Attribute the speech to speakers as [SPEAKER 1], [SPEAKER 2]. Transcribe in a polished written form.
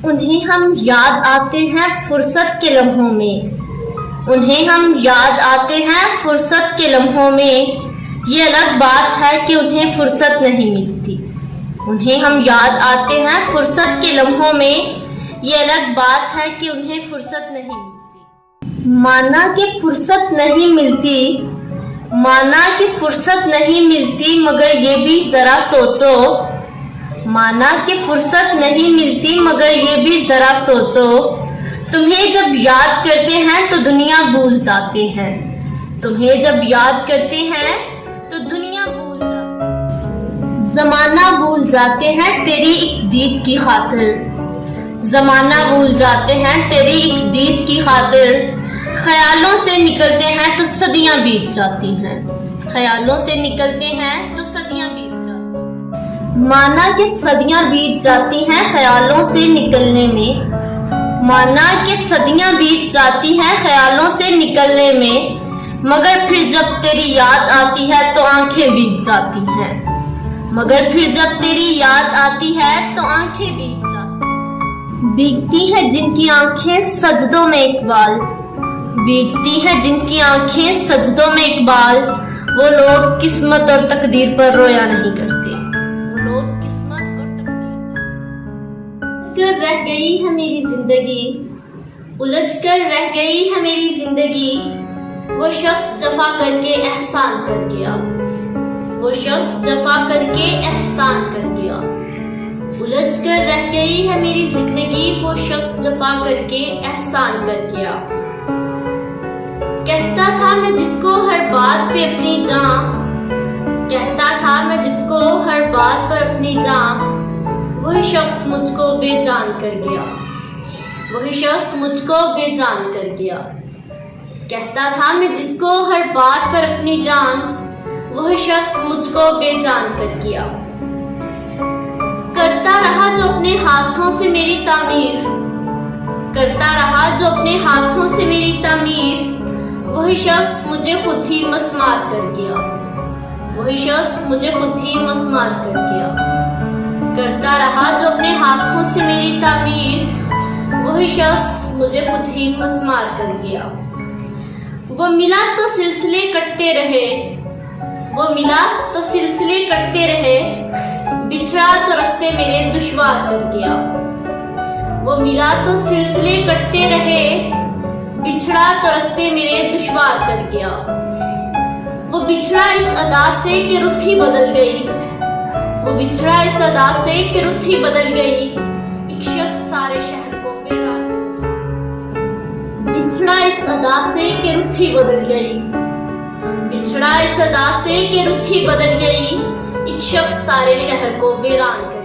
[SPEAKER 1] उन्हें हम याद आते हैं फुर्सत के लम्हों में, उन्हें हम याद आते हैं फुर्सत के लम्हों में। ये अलग बात है कि उन्हें फुर्सत नहीं मिलती। उन्हें हम याद आते हैं फुर्सत के लम्हों में, ये अलग बात है कि उन्हें फुर्सत नहीं मिलती। माना कि फुर्सत नहीं मिलती, माना कि फुर्सत नहीं मिलती, मगर ये भी जरा सोचो। माना कि फुर्सत नहीं मिलती, मगर ये भी जरा सोचो। तुम्हें जब याद करते हैं तो दुनिया भूल जाते हैं। तुम्हें जब याद करते हैं तो दुनिया भूल जाती है। जमाना भूल जाते हैं तेरी एक दीद की खातिर। जमाना भूल जाते हैं तेरी एक दीद की खातिर। ख्यालों से निकलते हैं तो सदियां बीत जाती हैं। ख्यालों से निकलते हैं तो सदियां बीत जाती हैं। माना कि सदियां बीत जाती हैं ख्यालों से निकलने में। माना कि सदियां बीत जाती हैं ख्यालों से निकलने में, मगर फिर जब तेरी याद आती है तो आंखें भीग जाती हैं। मगर फिर जब तेरी याद आती है तो आंखें भीग जाती हैं। भीगती है जिनकी आंखें सजदों में इकबाल। भीगती है जिनकी आंखें सजदों में इकबाल। वो लोग किस्मत और तकदीर पर रोया नहीं करते। वो लोग किस्मत और तकदीर कर रह गई है मेरी जिंदगी, उलझ कर रह गई है मेरी जिंदगी। वो शख्स जफा करके एहसान कर गया। वो शख्स जफा करके एहसान कर गया। उलझ कर रह गई है मेरी जिंदगी, वो शख्स जफा करके एहसान कर गया। कहता था मैं जिसको हर बात पे अपनी जान, कहता था मैं जिसको हर बात पर अपनी जान, वही शख्स मुझको बेजान कर गया। वही शख्स मुझको बेजान कर गया। कहता था मैं जिसको हर बात पर अपनी जान, वही शख्स मुझको बेजान कर गया। करता रहा जो अपने हाथों से मेरी तामीर, करता रहा जो अपने हाथों से मेरी तामीर, वही शख्स मुझे खुद ही मस्मार कर गया। वही शख्स मुझे खुद ही मस्मार कर गया। करता रहा जो अपने हाथों से मेरी तामीर, वही शख्स मुझे खुद ही मस्मार कर गया। वो मिला तो सिलसिले कटते रहे, वो मिला तो सिलसिले कटते रहे, बिछड़ा तो रास्ते मेरे दुश्वार कर गया। वो मिला तो सिलसिले कटते रहे, बिछड़ा तो रास्ते मेरे दुश्वार कर गया। वो बिछड़ा इस अदा से कि रुत ही बदल गई। वो बिछड़ा इस अदा से कि रुत ही बदल गई। एक शख्स सारे शहर को वीरान, बिछड़ा इस अदा से कि रुत ही बदल गई। बिछड़ा इस अदा से कि रुत ही बदल गई। एक शख्स सारे शहर को वीरान कर